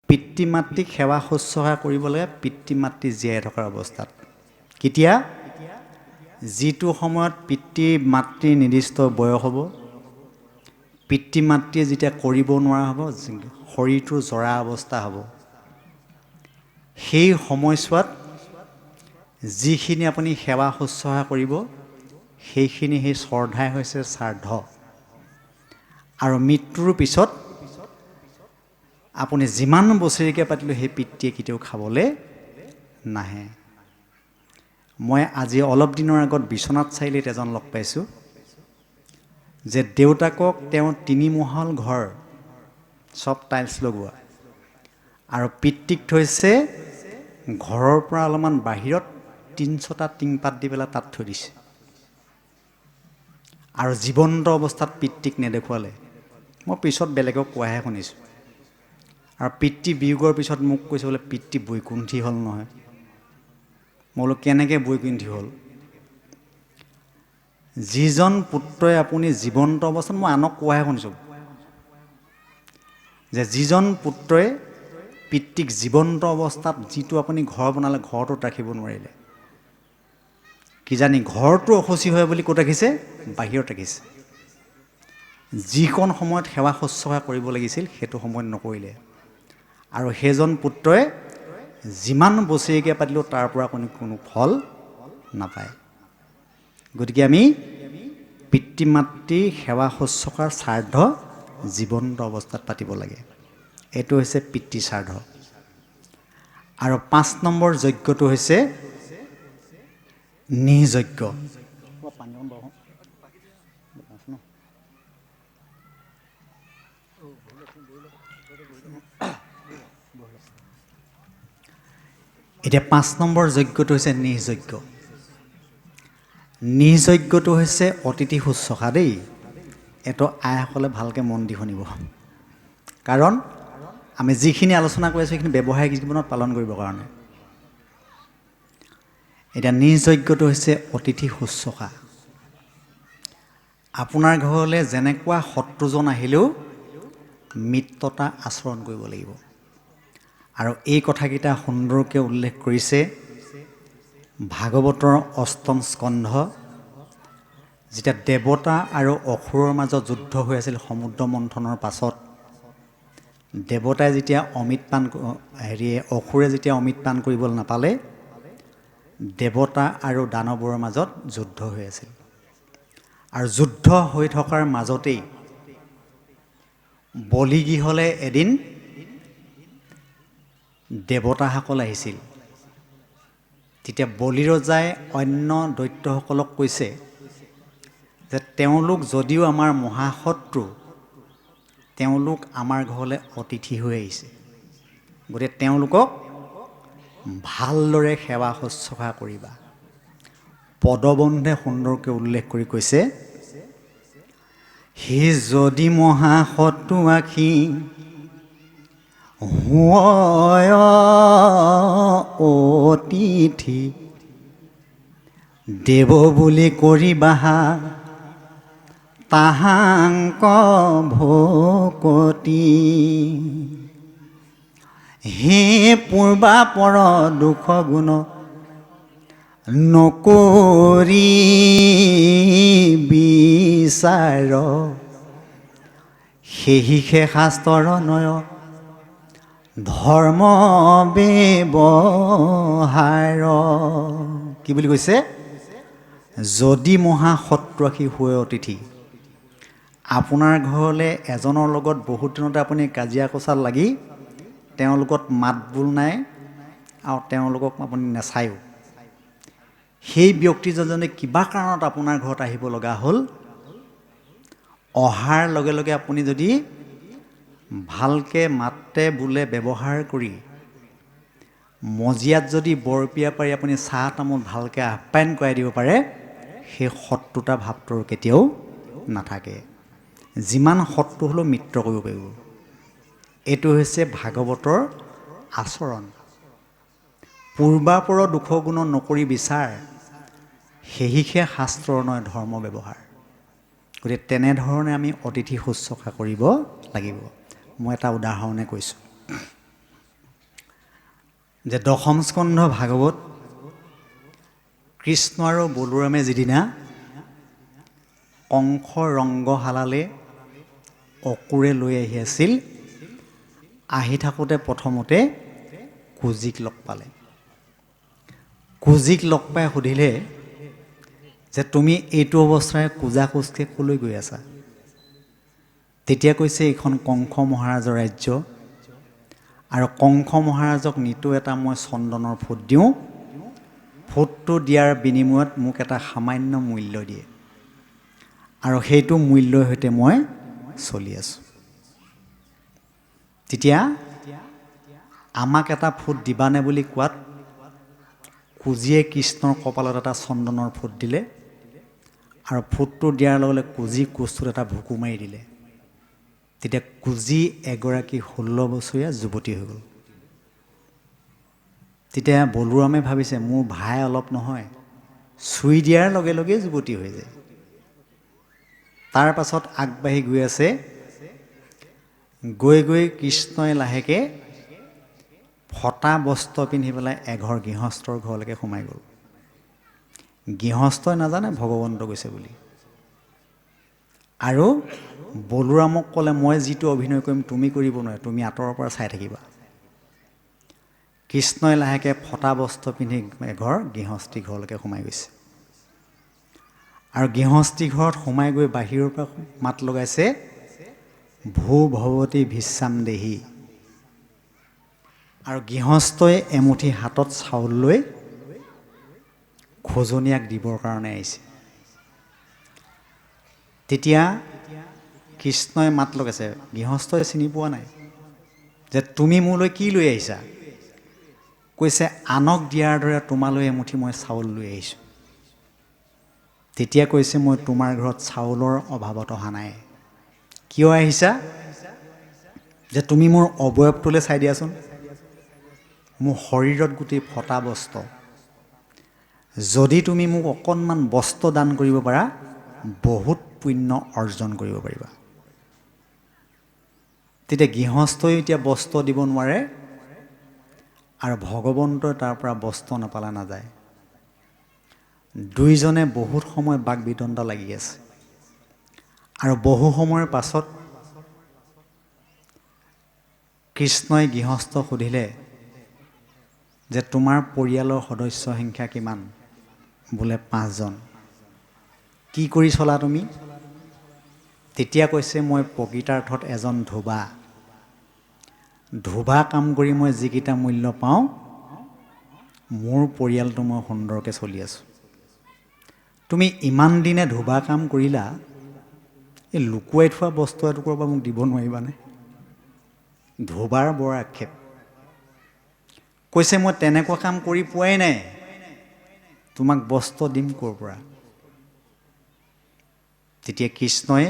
পিতৃ মাতৃক সেৱা শুশ্ৰূষা কৰিব লাগে পিতৃ মাতৃ জীয়াই থকাৰ অৱস্থাত। কেতিয়া? যিটো সময়ত পিতৃ মাতৃৰ নিৰ্দিষ্ট বয়স হ'ব, পিতৃ মাতৃয়ে যেতিয়া কৰিব নোৱাৰা হ'ব, শৰীৰটোৰ জৰা অৱস্থা হ'ব, সেই সময়ছোৱাত যিখিনি আপুনি সেৱা শুশ্ৰূষা কৰিব সেইখিনি সেই শ্ৰদ্ধাই হৈছে শ্ৰাদ্ধ। আৰু মৃত্যুৰ পিছত আপুনি যিমান বছৰিকে পাতিলেও সেই পিতৃয়ে কেতিয়াও খাবলৈ নাহে। মই আজি অলপ দিনৰ আগত বিশ্বনাথ চাৰিআলিত এজন লগ পাইছোঁ যে দেউতাকক তেওঁ 3 মহল ঘৰ, চব টাইলছ লগোৱা, আৰু পিতৃক থৈছে ঘৰৰ পৰা অলপমান বাহিৰত 300টা টিংপাত দি পেলাই তাত থৈ দিছে। আৰু জীৱন্ত অৱস্থাত পিতৃক নেদেখুৱালে। মই পিছত বেলেগক কোৱাহে শুনিছোঁ। আৰু পিতৃ বিয়োগৰ পিছত মোক কৈছে বোলে পিতৃ বৈকুণ্ঠী হ'ল নহয়। মই বোলো কেনেকৈ বৈকুণ্ঠী হ'ল? যিজন পুত্ৰই আপুনি জীৱন্ত অৱস্থাত, মই আনক কোৱাহে শুনিছোঁ, যে যিজন পুত্ৰই পিতৃক জীৱন্ত অৱস্থাত যিটো আপুনি ঘৰ বনালে ঘৰটোত ৰাখিব নোৱাৰিলে, কিজানি ঘৰটো অশুচি হয় বুলি ক'ত ৰাখিছে? বাহিৰত ৰাখিছে। যিকণ সময়ত সেৱা শুশ্ৰূষা কৰিব লাগিছিল সেইটো সময়ত নকৰিলে, আৰু সেইজন পুত্ৰই যিমান বছৰিকে পাতিলেও তাৰ পৰা কোনো ফল নাপায়। গতিকে আমি পিতৃ মাতৃ সেৱা শুশ্ৰূষাৰ শ্ৰাদ্ধ জীৱন্ত অৱস্থাত পাতিব লাগে। এইটো হৈছে পিতৃ শ্ৰাদ্ধ। আৰু 5 নম্বৰ যজ্ঞটো হৈছে নিযজ্ঞ। এতিয়া 5 নম্বৰ যজ্ঞটো হৈছে নিযজ্ঞ। নিযজ্ঞটো হৈছে অতিথি শুশ্ৰূষা দেই। এইটো আইসকলে ভালকৈ মন দি শুনিব, কাৰণ আমি যিখিনি আলোচনা কৰি আছোঁ সেইখিনি ব্যৱহাৰিক জীৱনত পালন কৰিবৰ কাৰণে। এতিয়া নিযজ্ঞটো হৈছে অতিথি শুশ্ৰূষা। আপোনাৰ ঘৰলৈ যেনেকুৱা শত্ৰুজন আহিলেও মিত্ৰতা আচৰণ কৰিব লাগিব। আৰু এই কথাকেইটা সুন্দৰকৈ উল্লেখ কৰিছে ভাগৱতৰ 8ম স্কন্ধ, যেতিয়া দেৱতা আৰু অসুৰৰ মাজত যুদ্ধ হৈ আছিল সমুদ্ৰ মন্থনৰ পাছত। দেৱতাই যেতিয়া অসুৰে যেতিয়া অমৃত পান কৰিবলৈ নাপালে, দেৱতা আৰু দানৱৰ মাজত যুদ্ধ হৈ আছিল। আৰু যুদ্ধ হৈ থকাৰ মাজতেই বলিগৃহলৈ এদিন দেৱতাসকল আহিছিল। তেতিয়া বলিৰজাই অন্য দৈত্যসকলক কৈছে যে তেওঁলোক যদিও আমাৰ মহাশত্ৰু, তেওঁলোক আমাৰ ঘৰলৈ অতিথি হৈ আহিছে, গতিকে তেওঁলোকক ভালদৰে সেৱা শুশ্ৰূষা কৰিবা। পদবন্ধে সুন্দৰকৈ উল্লেখ কৰি কৈছে, সি যদি মহাশত্ৰু আখি হয় অতিথি, দেৱ বুলি কৰিবাহা তাহাংক ভকতি। হে পূৰ্বাপৰ দুখ গুণ নকৰি বিচাৰ, সেহিষে শাস্ত্ৰৰ নয় ধৰ্ম ব্যৱহাৰ। কি বুলি কৈছে? যদি মহাশত্ৰুআশী হৈ অতিথি, আপোনাৰ ঘৰলৈ এজনৰ লগত বহুত দিনতে আপুনি কাজিয়া কচাল লাগি তেওঁলোকত মাত বোল নাই আৰু তেওঁলোকক আপুনি নেচায়ো, সেই ব্যক্তিজনে কিবা কাৰণত আপোনাৰ ঘৰত আহিব লগা হ'ল, অহাৰ লগে লগে আপুনি যদি ভালকৈ মাতে বোলে ব্যৱহাৰ কৰি মজিয়াত যদি বৰপিয়া পাৰি আপুনি চাহ তামোল ভালকৈ আপ্যায়ন কৰাই দিব পাৰে, সেই শত্ৰুতা ভাৱটোৰ কেতিয়াও নাথাকে। যিমান শত্ৰু হ'লেও মিত্ৰ কৰিব পাৰিব। এইটো হৈছে ভাগৱতৰ আচৰণ। পূৰ্বাপৰ দুখ গুণ নকৰি বিচাৰ, সেহিষে শাস্ত্ৰৰ নয় ধৰ্ম ব্যৱহাৰ। গতিকে তেনেধৰণে আমি অতিথি শুশ্ৰূষা কৰিব লাগিব। মই এটা উদাহৰণে কৈছোঁ। যে দশম স্কন্ধ ভাগৱত কৃষ্ণ আৰু বলোৰামে যিদিনা কংস ৰংগশালালৈ অকুৰে লৈ আহি আছিল, আহি থাকোঁতে প্ৰথমতে কুজিক লগ পালে। কুজিক লগ পাই সুধিলে যে তুমি এইটো অৱস্থাৰে কুজা কোজকে ক'লৈ গৈ আছা? তেতিয়া কৈছে এইখন কংস মহাৰাজৰ ৰাজ্য, আৰু কংস মহাৰাজক নিতৌ এটা মই চন্দনৰ ফুট দিওঁ, ফুটটো দিয়াৰ বিনিময়ত মোক এটা সামান্য মূল্য দিয়ে, আৰু সেইটো মূল্যৰ সৈতে মই চলি আছোঁ। তেতিয়া আমাক এটা ফুট দিবানে বুলি কোৱাত কুজিয়ে কৃষ্ণৰ কপালত এটা চন্দনৰ ফুট দিলে, আৰু ফুটটো দিয়াৰ লগে লগে কুজি কোচটোত এটা ভুকু মাৰি দিলে। তেতিয়া কুজি এগৰাকী 16 বছৰীয়া যুৱতী হৈ গ'ল। তেতিয়া বলোৰামে ভাবিছে মোৰ ভাই অলপ নহয়, চুই দিয়াৰ লগে লগে যুৱতী হৈ যায়। তাৰ পাছত আগবাঢ়ি গৈ আছে, গৈ গৈ কৃষ্ণই লাহেকৈ ফটা বস্ত্ৰ পিন্ধি পেলাই এঘৰ গৃহস্থৰ ঘৰলৈকে সোমাই গ'ল। গৃহস্থই নাজানে ভগৱন্ত গৈছে বুলি। আৰু বলোৰামক ক'লে মই যিটো অভিনয় কৰিম তুমি কৰিব নোৱাৰা, তুমি আঁতৰৰ পৰা চাই থাকিবা। কৃষ্ণই লাহেকৈ ফটা বস্ত্ৰ পিন্ধি এঘৰ গৃহস্থী ঘৰলৈকে সোমাই গৈছে, আৰু গৃহস্থী ঘৰত সোমাই গৈ বাহিৰৰ পৰা মাত লগাইছে ভূ ভৱতী ভিশ্বাম দেহি। আৰু গৃহস্থই এমুঠি হাতত চাউল লৈ খোজনীয়াক দিবৰ কাৰণে আহিছে। তেতিয়া কৃষ্ণই মাত লগাইছে, গৃহস্থই চিনি পোৱা নাই যে তুমি মোলৈ কি লৈ আহিছা? কৈছে আনক দিয়াৰ দৰে তোমালৈ এমুঠি মই চাউল লৈ আহিছোঁ। তেতিয়া কৈছে মই তোমাৰ ঘৰত চাউলৰ অভাৱত অহা নাই। কিয় আহিছা? যে তুমি মোৰ অৱয়ৱটোলৈ চাই দিয়াচোন, মোৰ শৰীৰত গোটেই ফটা বস্ত্ৰ, যদি তুমি মোক অকণমান বস্ত্ৰ দান কৰিব পাৰা বহুত পুণ্য অৰ্জন কৰিব পাৰিবা। তেতিয়া গৃহস্থই এতিয়া বস্ত্ৰ দিব নোৱাৰে, আৰু ভগৱন্তই তাৰ পৰা বস্ত্ৰ নাপালে নাযায়। দুইজনে বহুত সময় বাক বিতণ্ডা লাগি আছে, আৰু বহু সময়ৰ পাছত কৃষ্ণই গৃহস্থক সুধিলে যে তোমাৰ পৰিয়ালৰ সদস্য সংখ্যা কিমান? বোলে 5 জন। কি কৰি চলা তুমি? তেতিয়া কৈছে মই প্ৰকৃতাৰ্থত এজন ধোবা। ধোবা কাম কৰি মই যিকেইটা মূল্য পাওঁ, মোৰ পৰিয়ালটো মই সুন্দৰকৈ চলি আছোঁ। তুমি ইমান দিনে ধোবা কাম কৰিলা, এই লুকুৱাই থোৱা বস্তু এটুকুৰৰ পৰা মোক দিব নোৱাৰিবানে? ধোবাৰ বৰ আক্ষেপ। কৈছে মই তেনেকুৱা কাম কৰি পোৱাই নাই, তোমাক বস্ত্ৰ দিম ক'ৰ পৰা? তেতিয়া কৃষ্ণই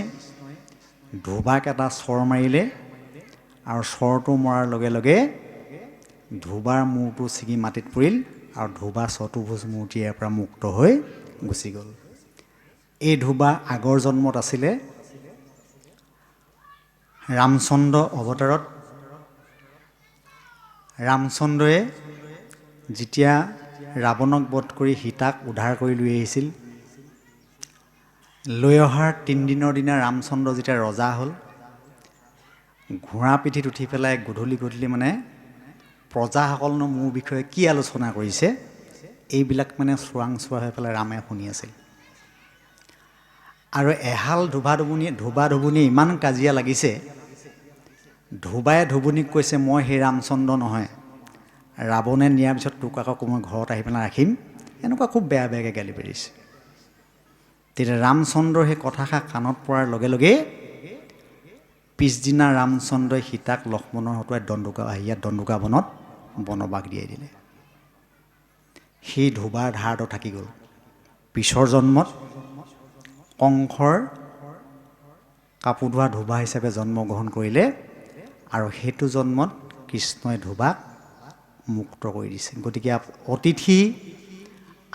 ধোবাক এটা চৰ মাৰিলে, আৰু চৰটো মৰাৰ লগে লগে ধোবাৰ মূৰটো ছিগি মাটিত পৰিল, আৰু ধোবা চতুৰ্ভুজ মূৰ্তি ইয়াৰ পৰা মুক্ত হৈ গুচি গ'ল। এই ধোবা আগৰ জন্মত আছিলে ৰামচন্দ্ৰ অৱতাৰত। ৰামচন্দ্ৰই যেতিয়া ৰাৱণক বধ কৰি সীতাক উদ্ধাৰ কৰি লৈ আহিছিল, লৈ অহাৰ 3 দিনৰ দিনা ৰামচন্দ্ৰ যেতিয়া ৰজা হ'ল, ঘোঁৰা পিঠিত উঠি পেলাই গধূলি গধূলি মানে প্ৰজাসকলনো মোৰ বিষয়ে কি আলোচনা কৰিছে, এইবিলাক মানে চোৰাংচোৱা হৈ পেলাই ৰামে শুনি আছিল। আৰু এহাল ধোবা ধুবুনীয়ে ইমান কাজিয়া লাগিছে, ধোবাই ধুবুনীক কৈছে মই সেই ৰামচন্দ্ৰ নহয়, ৰাৱণে নিয়াৰ পিছত তোক আকৌ মই ঘৰত আহি পেলাই ৰাখিম, এনেকুৱা খুব বেয়া বেয়াকৈ গালি পাৰিছে। তেতিয়া ৰামচন্দ্ৰৰ সেই কথাষাৰ কাণত পৰাৰ লগে লগে পিছদিনা ৰামচন্দ্ৰই সীতাক লক্ষ্মণৰ হতুৱাই দণ্ডুকা বনত বনবাস দিয়াই দিলে। সেই ধোবাৰ ধাৰটো থাকি গ'ল। পিছৰ জন্মত কংসৰ কাপোৰ ধোৱা ধোবা হিচাপে জন্মগ্ৰহণ কৰিলে, আৰু সেইটো জন্মত কৃষ্ণই ধোবাক মুক্ত কৰি দিছে। গতিকে অতিথি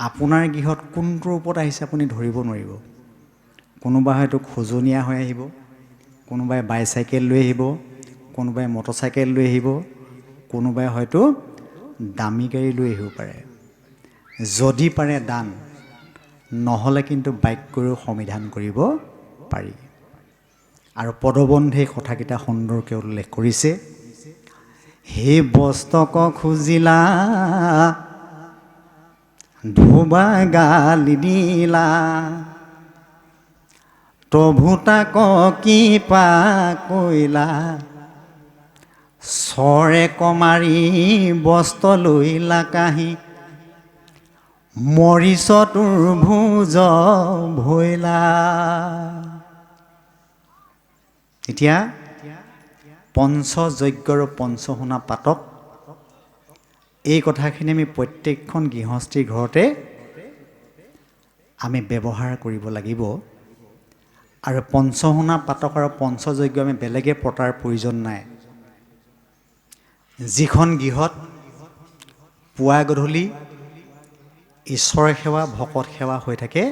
আপোনাৰ গৃহত কোনটো ৰূপত আহিছে আপুনি ধৰিব নোৱাৰিব। কোনোবা হয়তো খোজনীয়া হৈ আহিব, কোনোবাই বাইচাইকেল লৈ আহিব, কোনোবাই মটৰচাইকেল লৈ আহিব, কোনোবাই হয়তো দামী গাড়ী লৈ আহিব পাৰে, যদি পাৰে দান, নহ'লে কিন্তু বাক্যৰেও সমিধান কৰিব পাৰি। আৰু পদবন্ধে কথাকেইটা সুন্দৰকৈ উল্লেখ কৰিছে। হে বস্তক খুজিলা, ধোবা গালি দিলা, প্ৰভু তাক কি পা কৈলা, চৰে কমাৰি বস্ত্ৰ লৈলা কাহি, মৰিছ তোৰ ভোজ ভৈলা। এতিয়া পঞ্চযজ্ঞ আৰু পঞ্চসোণা পাতক, এই কথাখিনি আমি প্ৰত্যেকখন গৃহস্থীৰ ঘৰতে আমি ব্যৱহাৰ কৰিব লাগিব। আৰু পঞ্চসোণা পাতক আৰু পঞ্চযজ্ঞ আমি বেলেগে পতাৰ প্ৰয়োজন নাই। যিখন গৃহত পুৱা গধূলি ঈশ্বৰ সেৱা ভকত সেৱা হৈ থাকে,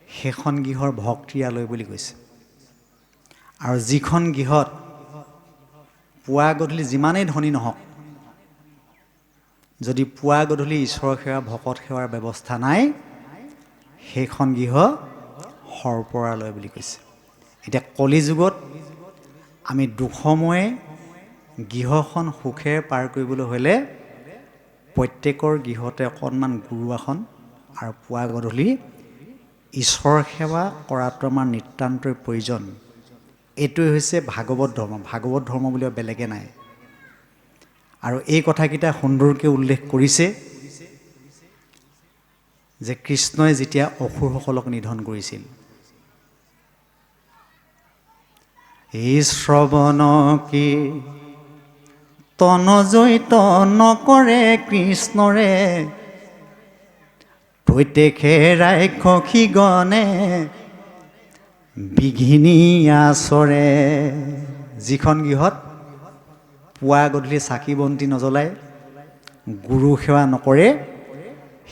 সেইখন গৃহৰ ভক্তিয়ালয় বুলি কৈছে। আৰু যিখন গৃহত পুৱা গধূলি যিমানেই ধনী নহওক, যদি পুৱা গধূলি ঈশ্বৰ সেৱা ভকত সেৱাৰ ব্যৱস্থা নাই, সেইখন গৃহ সৰ্পৰালয় বুলি কৈছে। এতিয়া কলিযুগত আমি দুখময় গৃহখন সুখেৰে পাৰ কৰিবলৈ হ'লে প্ৰত্যেকৰ গৃহতে অকণমান গুৰু আসন আৰু পুৱা গধূলি ঈশ্বৰ সেৱা কৰাটো আমাৰ নিতান্তই প্ৰয়োজন। এইটোৱে হৈছে ভাগৱত ধৰ্ম। ভাগৱত ধৰ্ম বুলিও বেলেগে নাই। আৰু এই কথাকেইটা সুন্দৰকৈ উল্লেখ কৰিছে যে কৃষ্ণই যেতিয়া অসুৰসকলক নিধন কৰিছিল, এই শ্ৰৱণ কি তনজৈত নকৰে কৃষ্ণৰে, প্ৰত্যেকে ৰাক্ষসী গণে বিঘিনি আচৰে। যিখন গৃহত পুৱা গধূলি চাকি বন্তি নজ্বলাই গুৰু সেৱা নকৰে,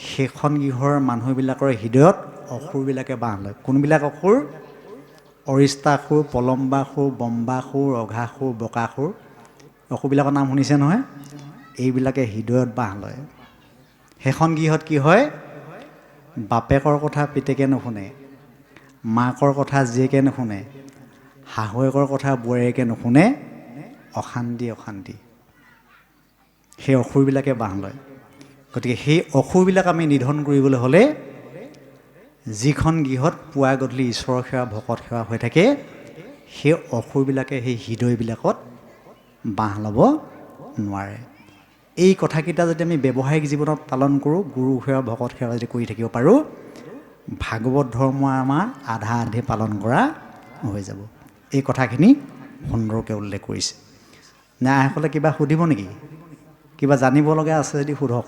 সেইখন গৃহৰ মানুহবিলাকৰ হৃদয়ত অসুৰবিলাকে বাঁহ লয়। কোনবিলাক অসুৰ? অৰিষ্টাসুৰ, পলম্বাসুৰ, বম্বাসুৰ, অঘাসুৰ, বকাসুৰ। অসুৰবিলাকৰ নাম শুনিছে নহয়? এইবিলাকে হৃদয়ত বাঁহ লয়। সেইখন গৃহত কি হয়? বাপেকৰ কথা পিতেকে নুশুনে, মাকৰ কথা জীয়েকে নুশুনে, শাহুৱেকৰ কথা বোৱাৰীয়েকে নুশুনে, অশান্তি অশান্তি। সেই অসুৰবিলাকে বাঁহ লয়। গতিকে সেই অসুৰবিলাক আমি নিধন কৰিবলৈ হ'লে যিখন গৃহত পুৱা গধূলি ঈশ্বৰৰ সেৱা ভকত সেৱা হৈ থাকে, সেই অসুৰবিলাকে সেই হৃদয়বিলাকত বাঁহ ল'ব নোৱাৰে। এই কথাকেইটা যদি আমি ব্যৱহাৰিক জীৱনত পালন কৰোঁ, গুৰু সেৱা ভকত সেৱা যদি কৰি থাকিব পাৰোঁ, ভাগৱত ধৰ্ম আমাৰ আধা আধি পালন কৰা হৈ যাব। এই কথাখিনি সুন্দৰকৈ উল্লেখ কৰিছে। নে আইসকলে কিবা সুধিব নেকি? কিবা জানিব লগা আছে যদি সোধক।